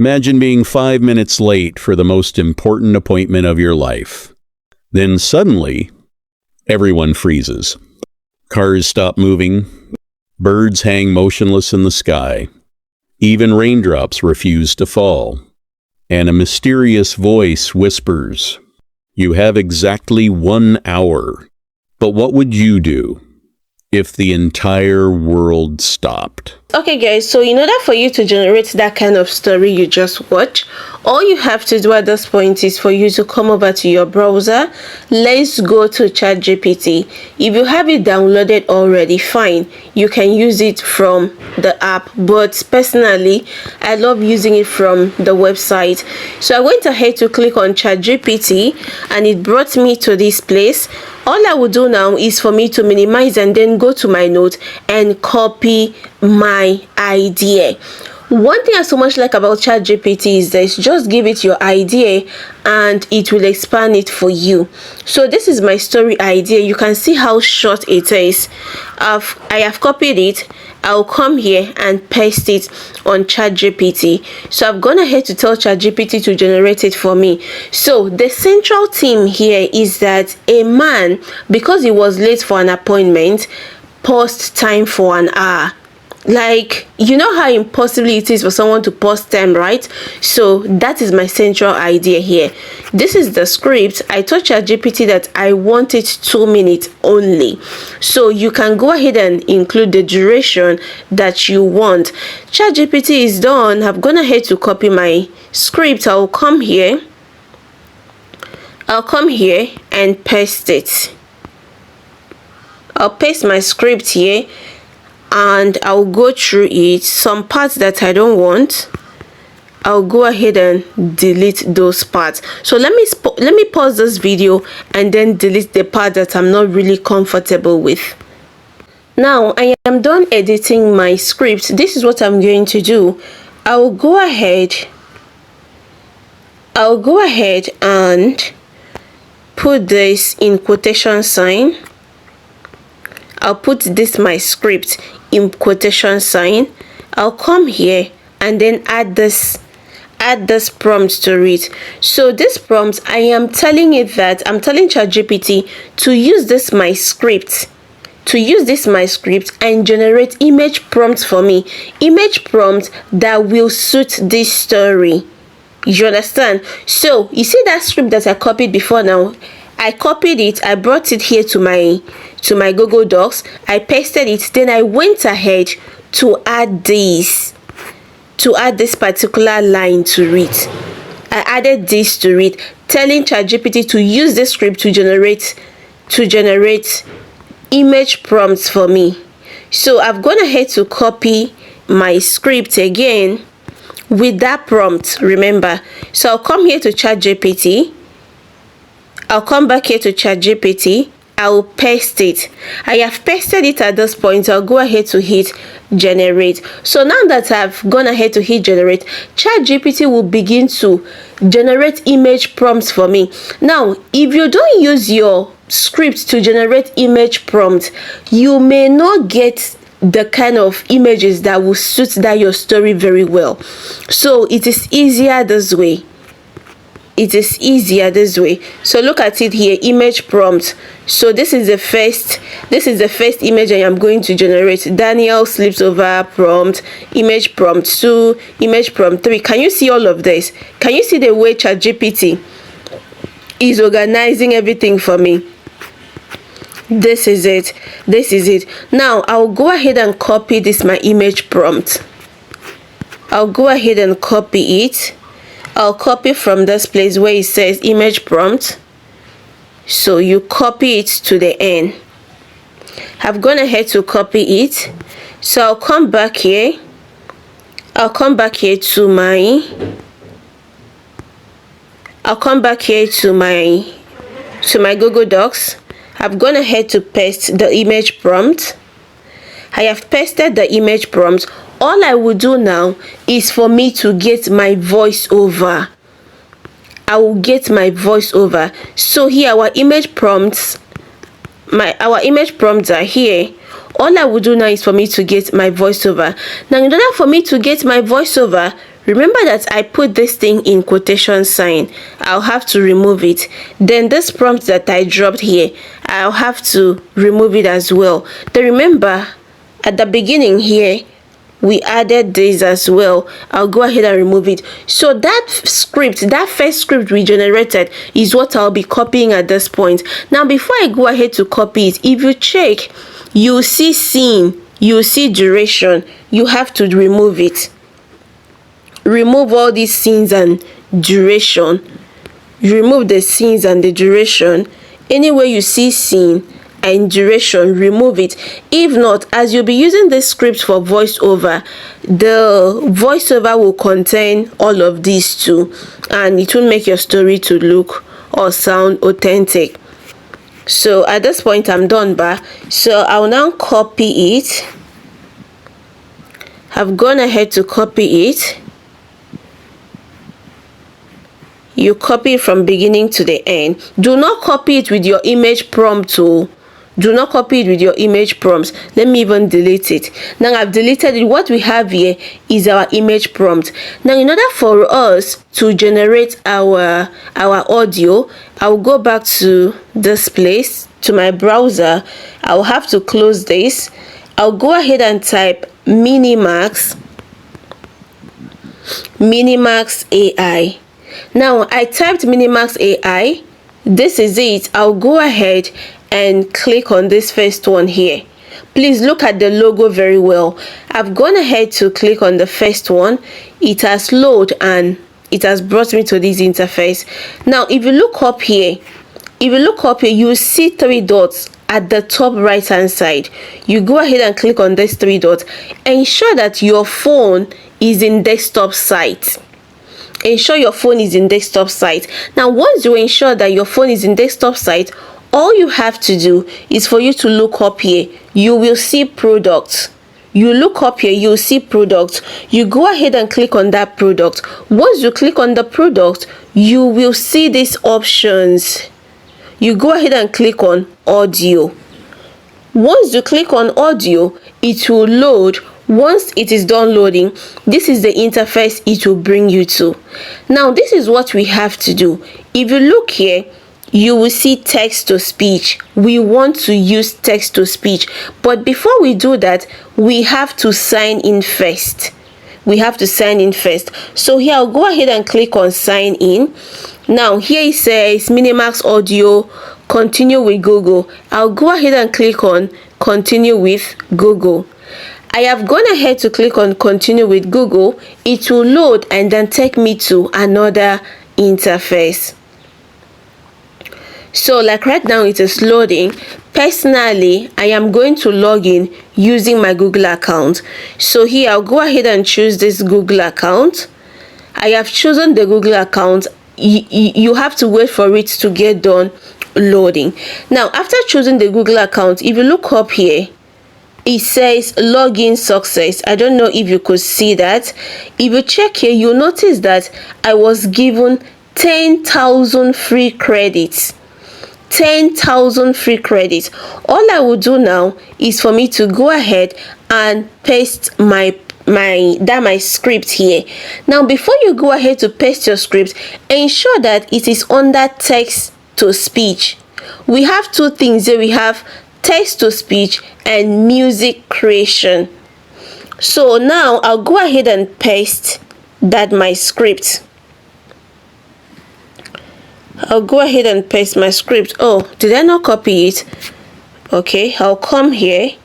Imagine being 5 minutes late for the most important appointment of your life. Then suddenly, everyone freezes. Cars stop moving. Birds hang motionless in the sky. Even raindrops refuse to fall. And a mysterious voice whispers, "You have exactly 1 hour." But what would you do if the entire world stopped? Okay guys, so in order for you to generate that kind of story you just watched, all you have to do at this point is for you to come over to your browser. Let's go to ChatGPT. If you have it downloaded already, fine, you can use it from the app, but personally I love using it from the website. So I went ahead to click on ChatGPT and it brought me to this place. All I will do now is for me to minimize and then go to my note and copy my idea. One thing I so much like about ChatGPT is this: just give it your idea and it will expand it for you. So this is my story idea. You can see how short it is. I have copied it. I'll come here and paste it on ChatGPT. So I've gone ahead to tell ChatGPT to generate it for me. So the central theme here is that a man, because he was late for an appointment, paused time for an hour. Like, you know how impossible it is for someone to pause time, right? So that is my central idea here. This is the script. I told ChatGPT that I want it 2 minutes only. So you can go ahead and include the duration that you want. ChatGPT is done. I've gone ahead to copy my script. I'll come here and paste it. I'll paste my script here and I'll go through it. Some parts that I don't want, I'll go ahead and delete those parts. So let me pause this video and then delete the part that I'm not really comfortable with. Now I am done editing my script. This is what I'm going to do. I'll go ahead and put this in quotation sign. I'll put this my script in quotation sign. I'll come here and then add this prompt to it. So this prompt, I am telling it that I'm telling ChatGPT to use this my script and generate image prompts for me, image prompts that will suit this story. You understand? So you see that script that I copied before now? I copied it, I brought it here to my Google Docs, I pasted it, then I went ahead to add this particular line to it. I added this to it, telling ChatGPT to use this script to generate image prompts for me. So I've gone ahead to copy my script again with that prompt, remember. So I'll come here to ChatGPT. I'll come back here to ChatGPT. I'll paste it. I have pasted it at this point. I'll go ahead to hit generate. So now that I've gone ahead to hit generate, ChatGPT will begin to generate image prompts for me. Now, if you don't use your script to generate image prompts, you may not get the kind of images that will suit your story very well. So it is easier this way. So look at it here, image prompt. So this is the first image I am going to generate. Daniel sleeps over prompt, image prompt 2, image prompt 3. Can you see all of this? Can you see the way ChatGPT is organizing everything for me? This is it. Now I'll go ahead and copy this my image prompt. I'll go ahead and copy it. I'll copy from this place where it says image prompt. So you copy it to the end. I've gone ahead to copy it. So I'll come back here. To my Google Docs. I've gone ahead to paste the image prompt. I have pasted the image prompt. All I will do now is for me to get my voiceover. I will get my voiceover. So here our image prompts are here. All I will do now is for me to get my voiceover. Now in order for me to get my voiceover, Remember that I put this thing in quotation sign. I'll have to remove it. Then this prompt that I dropped here, I'll have to remove it as well. Then remember, at the beginning here, we added this as well. I'll go ahead and remove it. So that script, that first script we generated, is what I'll be copying at this point. Now, before I go ahead to copy it, if you check, you see scene, you see duration. You have to remove it. Remove all these scenes and duration. Remove the scenes and the duration. Anywhere you see scene and duration, remove it. If not, as you'll be using this script for voiceover, the voiceover will contain all of these too, and it will make your story to look or sound authentic. So at this point I'm done, so I'll now copy it. I've gone ahead to copy it. You copy it from beginning to the end. Do not copy it with your image prompt tool. Do not copy it with your image prompts. Let me even delete it. Now I've deleted it. What we have here is our image prompt. Now, in order for us to generate our audio, I'll go back to this place, to my browser. I'll have to close this. I'll go ahead and type Minimax AI. Now I typed Minimax AI. This is it. I'll go ahead and click on this first one here. Please look at the logo very well. I've gone ahead to click on the first one. It has loaded and it has brought me to this interface. Now if you look up here, you see 3 dots at the top right hand side. You go ahead and click on these 3 dots. Ensure that your phone is in desktop site. Ensure your phone is in desktop site. Now once you ensure that your phone is in desktop site, all you have to do is for you to look up here. You will see products. You look up here, you'll see products. You go ahead and click on that product. Once you click on the product, you will see these options. You go ahead and click on audio. Once you click on audio, it will load. Once it is done loading, this is the interface it will bring you to. Now this is what we have to do. If you look here, you will see text to speech. We want to use text to speech, but before we do that, we have to sign in first. So here I'll go ahead and click on sign in. Now here it says Minimax Audio, continue with Google. I'll go ahead and click on continue with Google. I have gone ahead to click on continue with Google. It will load and then take me to another interface. So like right now it is loading. Personally, I am going to log in using my Google account. So here I'll go ahead and choose this Google account. I have chosen the Google account. You have to wait for it to get done loading. Now after choosing the Google account, if you look up here, it says login success. I don't know if you could see that. If you check here, you'll notice that I was given 10,000 free credits. 10,000 free credits. All I will do now is for me to go ahead and paste my script here. Now before you go ahead to paste your script, ensure that it is under text to speech. We have 2 things here. We have text to speech and music creation. So now I'll go ahead and paste that my script. I'll go ahead and paste my script. Oh, did I not copy it? Okay, I'll come here.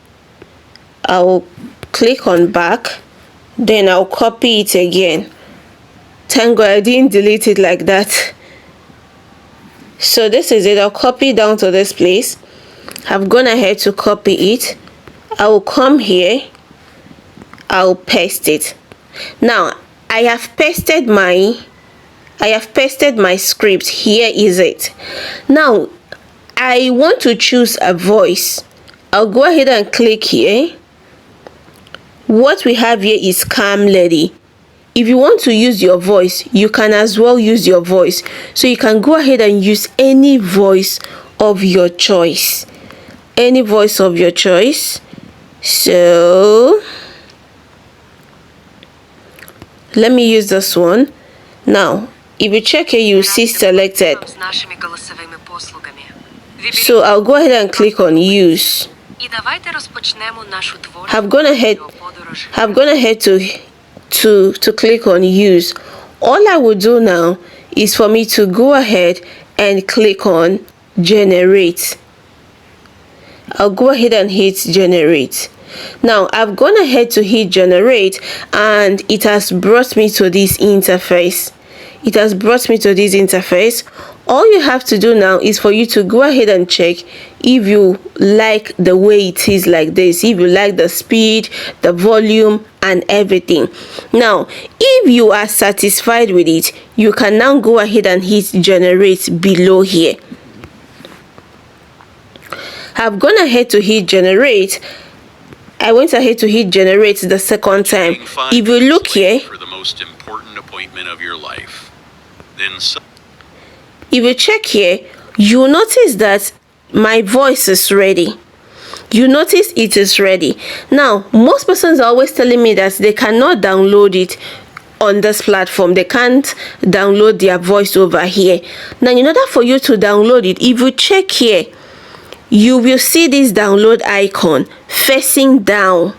I'll click on back. Then I'll copy it again. Thank God I didn't delete it like that. So this is it. I'll copy down to this place. I've gone ahead to copy it. I will come here. I'll paste it. Now I have pasted my script. Here is it. Now I want to choose a voice. I'll go ahead and click here. What we have here is Calm Lady. If you want to use your voice, you can as well use your voice. So you can go ahead and use any voice of your choice. Any voice of your choice. So Let me use this one. Now, if you check here, you see selected. So I'll go ahead and click on use. I've gone ahead to click on use. All I will do now is for me to go ahead and click on generate. I'll go ahead and hit generate. Now I've gone ahead to hit generate and it has brought me to this interface. All you have to do now is for you to go ahead and check if you like the way it is like this, if you like the speed, the volume and everything. Now if you are satisfied with it, you can now go ahead and hit generate below here. I've gone ahead to hit generate. I went ahead to hit generate the second time. If you look here, for the most important appointment of your life, then if you check here, you notice that my voice is ready. You notice it is ready. Now, most persons are always telling me that they cannot download it on this platform. They can't download their voice over here. Now, in order for you to download it, if you check here, you will see this download icon facing down.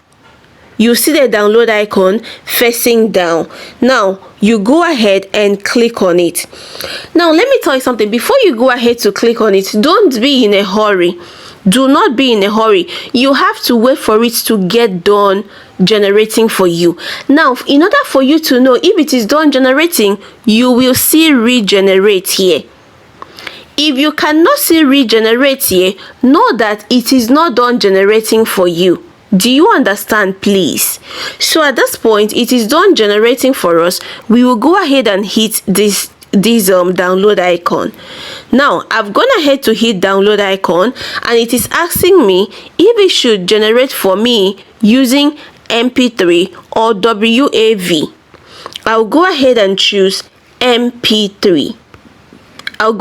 You see the download icon facing down. Now you go ahead and click on it. Now let me tell you something. Before you go ahead to click on it, don't be in a hurry. Do not be in a hurry. You have to wait for it to get done generating for you. Now, in order for you to know if it is done generating, you will see regenerate here. If you cannot see regenerate here, know that it is not done generating for you. Do you understand, please? So at this point, it is done generating for us. We will go ahead and hit this download icon. Now I've gone ahead to hit download icon and it is asking me if it should generate for me using MP3 or WAV. I'll go ahead and choose MP3. I've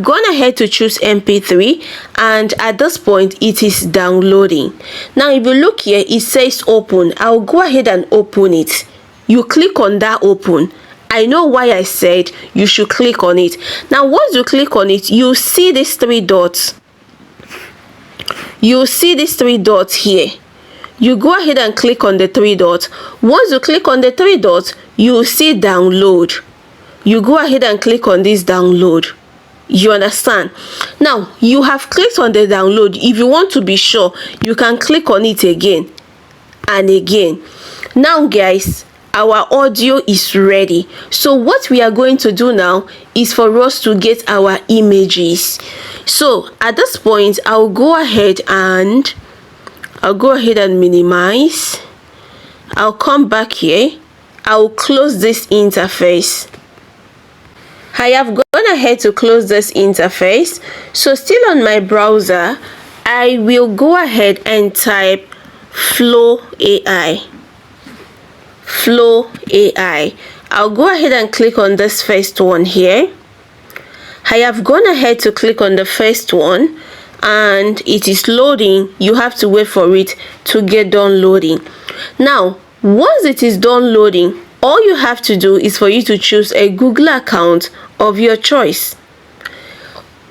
gone ahead to choose MP3 and at this point it is downloading. Now if you look here, it says open. I'll go ahead and open it. You click on that open. I know why I said you should click on it. Now once you click on it, you see these three dots. You see these three dots here. You go ahead and click on the three dots. Once you click on the three dots, you see download. You go ahead and click on this download. You understand? Now you have clicked on the download. If you want to be sure, you can click on it again and again. Now guys, our audio is ready. So what we are going to do now is for us to get our images. So at this point, I'll go ahead and minimize. I'll come back here. I'll close this interface. I have gone ahead to close this interface. So still on my browser, I will go ahead and type Flow AI. I'll go ahead and click on this first one here. I have gone ahead to click on the first one and it is loading. You have to wait for it to get done loading. Now once it is done loading, all you have to do is for you to choose a Google account of your choice.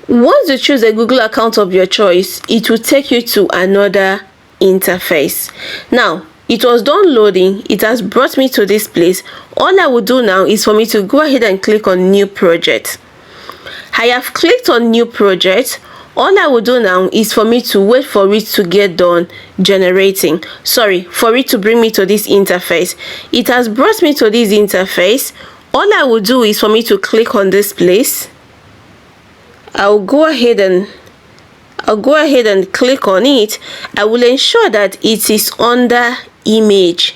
Once you choose a Google account of your choice, it will take you to another interface. Now it was done loading. It has brought me to this place. All I will do now is for me to go ahead and click on new project. I have clicked on new project. All I will do now is for me to wait for it to get done generating. For it to bring me to this interface. It has brought me to this interface. All I will do is for me to click on this place. I'll go ahead and click on it. I will ensure that it is under image.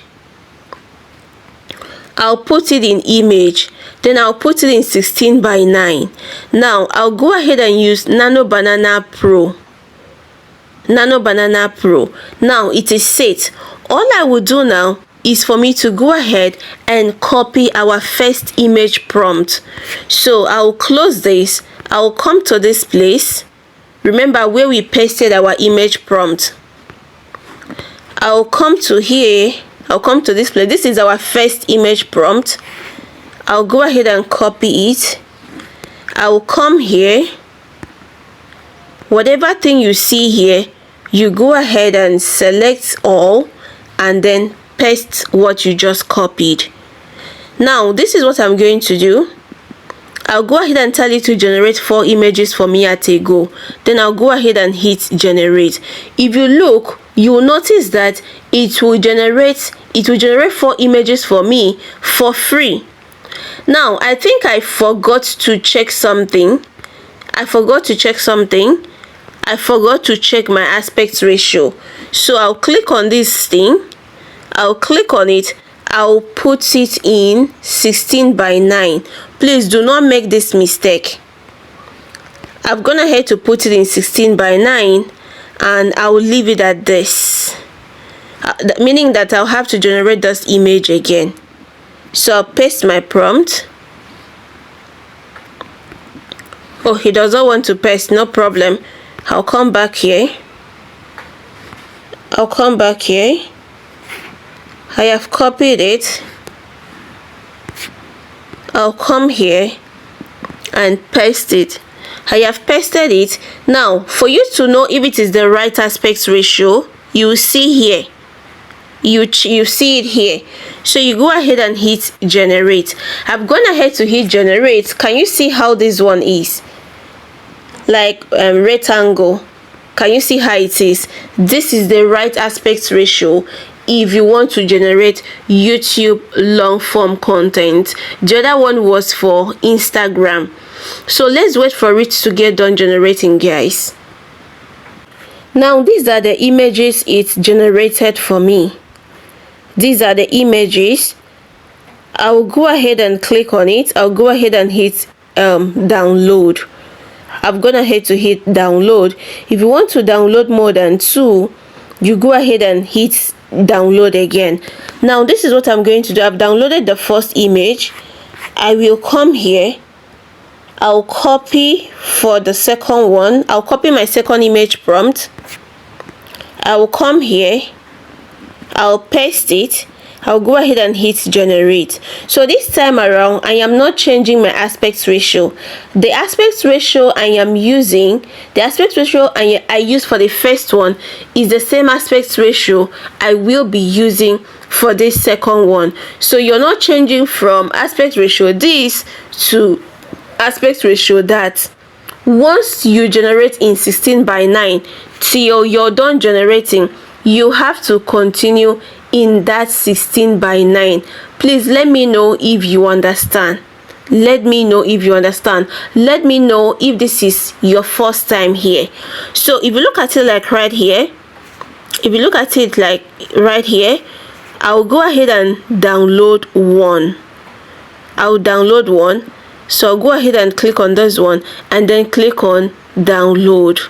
I'll put it in image. Then I'll put it in 16:9. Now I'll go ahead and use Nano Banana Pro. Now it is set. All I will do now is for me to go ahead and copy our first image prompt. So I'll close this. I'll come to this place. Remember where we pasted our image prompt. I'll come to here I'll come to this place. This is our first image prompt. I'll go ahead and copy it. I'll come here. Whatever thing you see here, you go ahead and select all and then paste what you just copied. Now this is what I'm going to do. I'll go ahead and tell it to generate 4 images for me at a go. Then I'll go ahead and hit generate. If you look, you will notice that it will generate 4 images for me for free. Now I think I forgot to check something. I forgot to check my aspect ratio. So I'll click on this thing. I'll click on it. I'll put it in 16:9. Please do not make this mistake. I've gone ahead to put it in 16:9 and I'll leave it at this. Meaning that I'll have to generate this image again. So I'll paste my prompt. Oh, he doesn't want to paste, no problem. I'll come back here. I have copied it. I'll come here and paste it. I have pasted it. Now, for you to know if it is the right aspect ratio, you see here. You see it here. So you go ahead and hit generate. I've gone ahead to hit generate. Can you see how this one is? Like rectangle. Can you see how it is? This is the right aspect ratio if you want to generate YouTube long form content. The other one was for Instagram. So let's wait for it to get done generating, guys. Now these are the images it generated for me. These are the images. I'll go ahead and click on it. I'll go ahead and hit download. I've gone ahead to hit download. If you want to download more than 2, you go ahead and hit download again. Now this is what I'm going to do. I've downloaded the first image. I will come here. I'll copy for the second one. I'll copy my second image prompt. I will come here. I'll paste it. I'll go ahead and hit generate. So this time around, I am not changing my aspect ratio. The aspect ratio I am using, the aspect ratio I used for the first one is the same aspect ratio I will be using for this second one. So you're not changing from aspect ratio this to aspect ratio that. Once you generate in 16:9 till you're done generating, you have to continue in that 16:9. Please let me know if you understand. Let me know if you understand. Let me know if this is your first time here. So if you look at it like right here, I'll go ahead and download one. So I'll go ahead and click on this one and then click on download.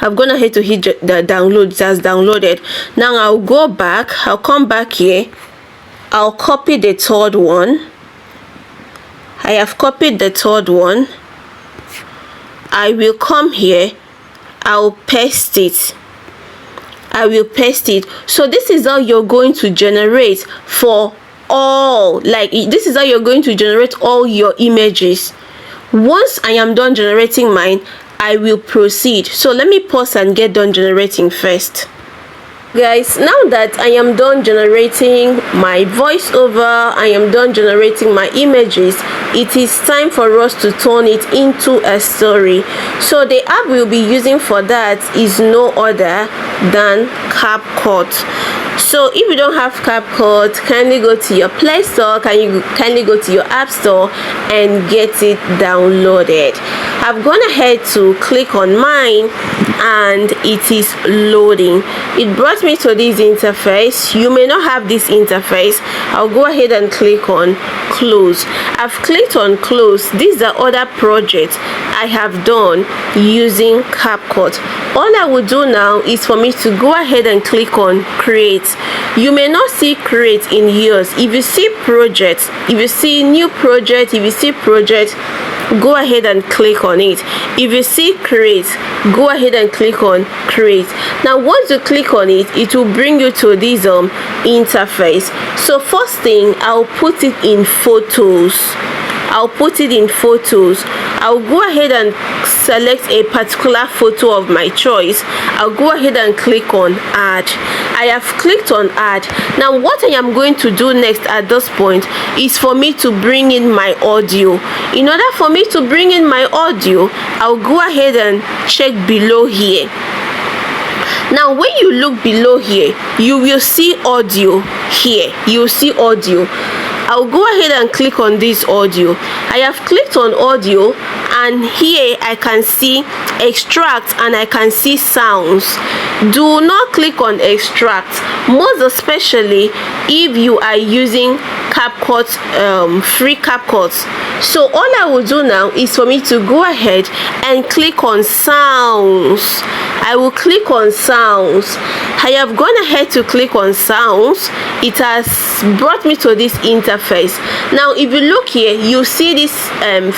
I've gone ahead to hit the download. It has downloaded. Now I'll go back. I'll come back here. I'll copy the third one. I have copied the third one. I will come here. I'll paste it. So this is how you're going to generate for all. This is how you're going to generate all your images. Once I am done generating mine, I will proceed. So let me pause and get done generating first. Guys, now that I am done generating my voiceover, I am done generating my images, it is time for us to turn it into a story. So the app we'll be using for that is no other than CapCut. So if you don't have CapCut, kindly go to your Play Store, kindly go to your App Store and get it downloaded. I've gone ahead to click on mine and it is loading. It brought me to this interface. You may not have this interface. I'll go ahead and click on close. I've clicked on close. These are other projects I have done using CapCut. All I will do now is for me to go ahead and click on create. You may not see create in yours. If you see projects, if you see new project, if you see project, go ahead and click on it. If you see create, go ahead and click on create. Now once you click on it, it will bring you to this interface. So first thing, I'll put it in photos. I'll go ahead and select a particular photo of my choice. I'll go ahead and click on add. I have clicked on add. Now what I am going to do next at this point is for me to bring in my audio. In order for me to bring in my audio, I'll go ahead and check below here. Now when you look below here, you will see audio here. You'll see audio. I'll go ahead and click on this audio. I have clicked on audio, and here I can see extract and I can see sounds. Do not click on extract, most especially if you are using CapCut, free CapCut. So all I will do now is for me to go ahead and click on sounds. I will click on sounds. I have gone ahead to click on sounds. It has brought me to this interface. Now if you look here, you see this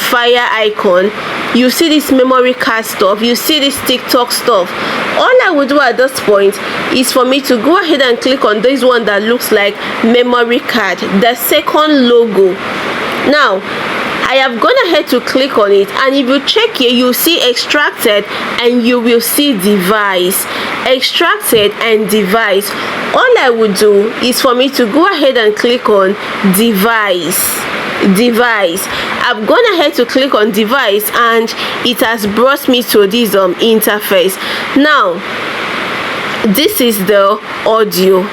fire icon, you see this memory card stuff, you see this TikTok stuff. All I will do at this point is for me to go ahead and click on this one that looks like memory card, the second logo. Now I have gone ahead to click on it, and if you check here, you see extracted and you will see device. Extracted and device. All I would do is for me to go ahead and click on device. I've gone ahead to click on device, and it has brought me to this interface. Now this is the audio.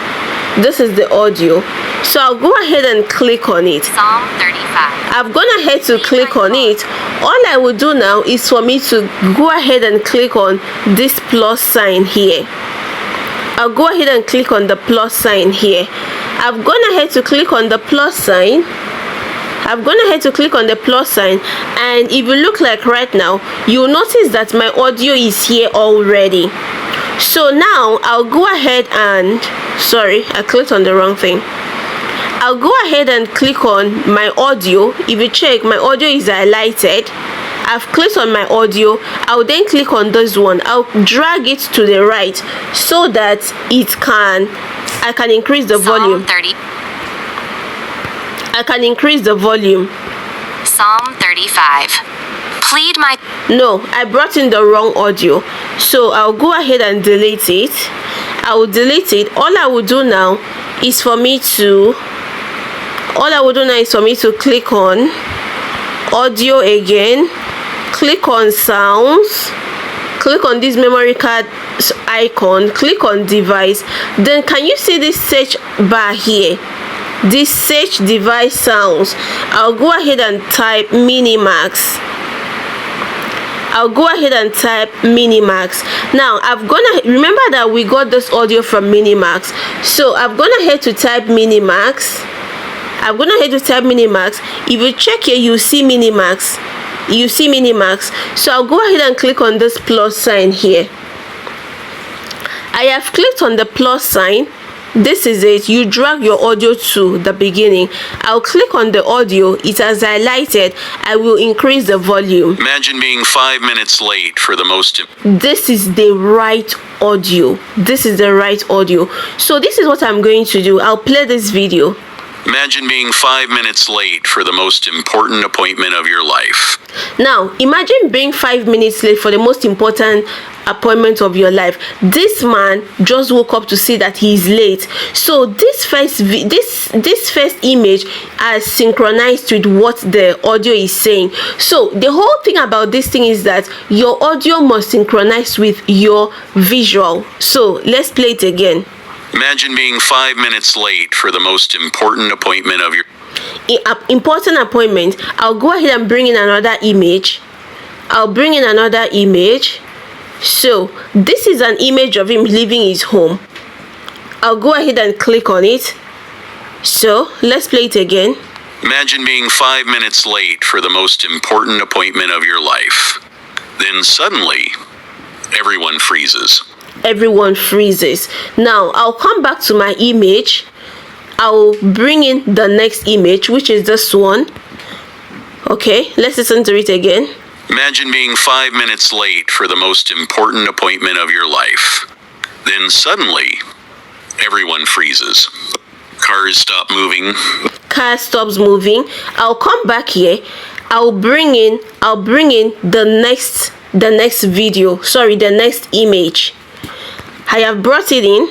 So I'll go ahead and click on it. Psalm 35. I've gone ahead to click on it. All I will do now is for me to go ahead and click on this plus sign here. I'll go ahead and click on the plus sign here. I've gone ahead to click on the plus sign. And if you look like right now, you'll notice that my audio is here already. So now I'll go ahead and I clicked on the wrong thing. I'll go ahead and click on my audio. If you check, my audio is highlighted. I've clicked on my audio. I'll then click on this one. I'll drag it to the right so that I can increase the volume. I can increase the volume. Psalm 35. Plead my... No, I brought in the wrong audio. So I'll go ahead and delete it. I will delete it. All I will do now is for me to click on audio again, click on sounds, click on this memory card icon, click on device. Then can you see this search bar here? This search device sounds. I'll go ahead and type Minimax. Now remember that we got this audio from Minimax. So I've gone ahead to type Minimax. If you check here, you see Minimax. So I'll go ahead and click on this plus sign here. I have clicked on the plus sign. This is it. You drag your audio to the beginning. I'll click on the audio. It has highlighted. I will increase the volume. Imagine being 5 minutes late for the most... This is the right audio. So this is what I'm going to do. I'll play this video. Imagine being 5 minutes late for the most important appointment of your life. Now, imagine being 5 minutes late for the most important appointment of your life. This man just woke up to see that he is late. So this first image is synchronized with what the audio is saying. So the whole thing about this thing is that your audio must synchronize with your visual. So let's play it again. Imagine being 5 minutes late for the most important appointment of your... Important appointment. I'll go ahead and bring in another image. So this is an image of him leaving his home. I'll go ahead and click on it. So let's play it again. Imagine being 5 minutes late for the most important appointment of your life. Then suddenly, everyone freezes. Now I'll come back to my image. I'll bring in the next image, which is this one. Okay, let's listen to it again. Imagine being 5 minutes late for the most important appointment of your life. Then suddenly, everyone freezes. Cars stop moving. Car stops moving. I'll come back here. I'll bring in the next video. Sorry, the next image. I have brought it in.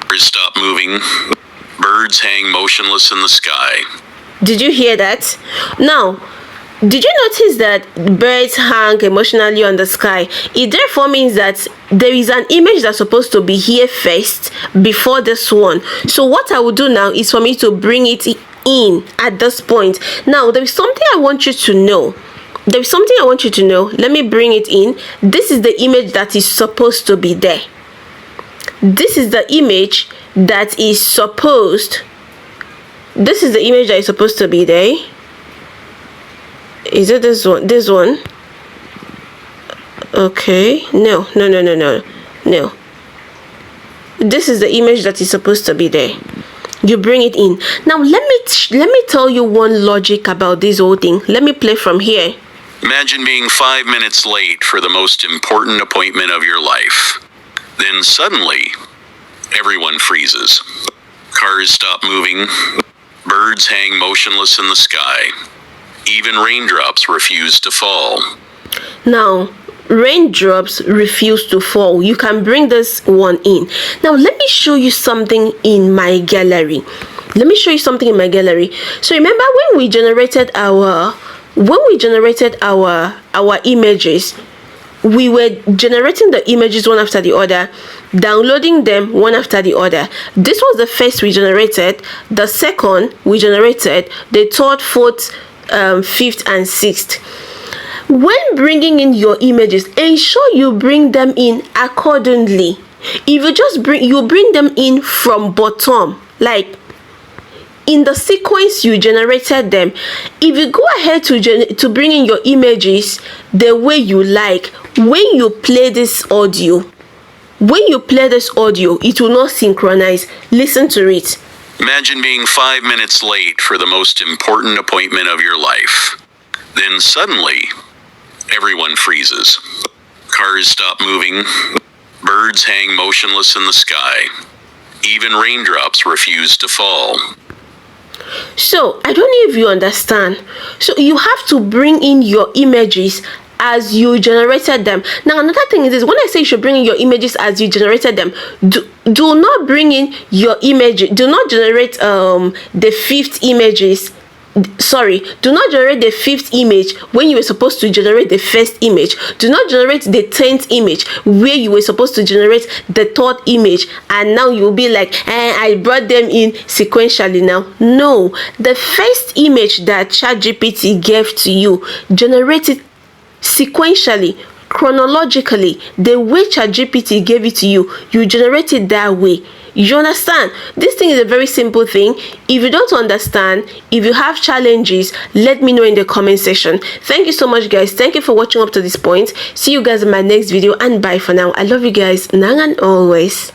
Cars stop moving. Birds hang motionless in the sky. Did you hear that? Now, did you notice that birds hang emotionally on the sky? It therefore means that there is an image that's supposed to be here first before this one. So what I will do now is for me to bring it in at this point. Now, there is something I want you to know. Let me bring it in. This is the image that is supposed to be there. This is the image that is supposed to be there. Is it this one? Okay. No. This is the image that is supposed to be there. You bring it in. Now let me tell you one logic about this whole thing. Let me play from here. Imagine being 5 minutes late for the most important appointment of your life. Then suddenly, everyone freezes. Cars stop moving. Birds hang motionless in the sky. Even raindrops refuse to fall. Now, raindrops refuse to fall. You can bring this one in. Now, let me show you something in my gallery. So remember when we generated our images, we were generating the images one after the other, downloading them one after the other. This was the first we generated, the second we generated, the third, fourth, fifth and sixth. When bringing in your images, ensure you bring them in accordingly. If you just bring them in from bottom, like in the sequence you generated them. If you go ahead to bring in your images the way you like, when you play this audio, it will not synchronize. Listen to it. Imagine being 5 minutes late for the most important appointment of your life. Then suddenly, everyone freezes. Cars stop moving. Birds hang motionless in the sky. Even raindrops refuse to fall. So, I don't know if you understand. So, you have to bring in your images as you generated them. Now, another thing is this, when I say you should bring in your images as you generated them, do not bring in your image. Do not generate the fifth images. Sorry, do not generate the fifth image when you were supposed to generate the first image. Do not generate the 10th image where you were supposed to generate the third image, and now you'll be like, I brought them in sequentially now. No, the first image that ChatGPT gave to you, generate it sequentially, chronologically. The way ChatGPT gave it to you, you generate it that way. You understand? This thing is a very simple thing. If you don't understand, if you have challenges, let me know in the comment section. Thank you so much, guys. Thank you for watching up to this point. See you guys in my next video, and bye for now. I love you guys now and always.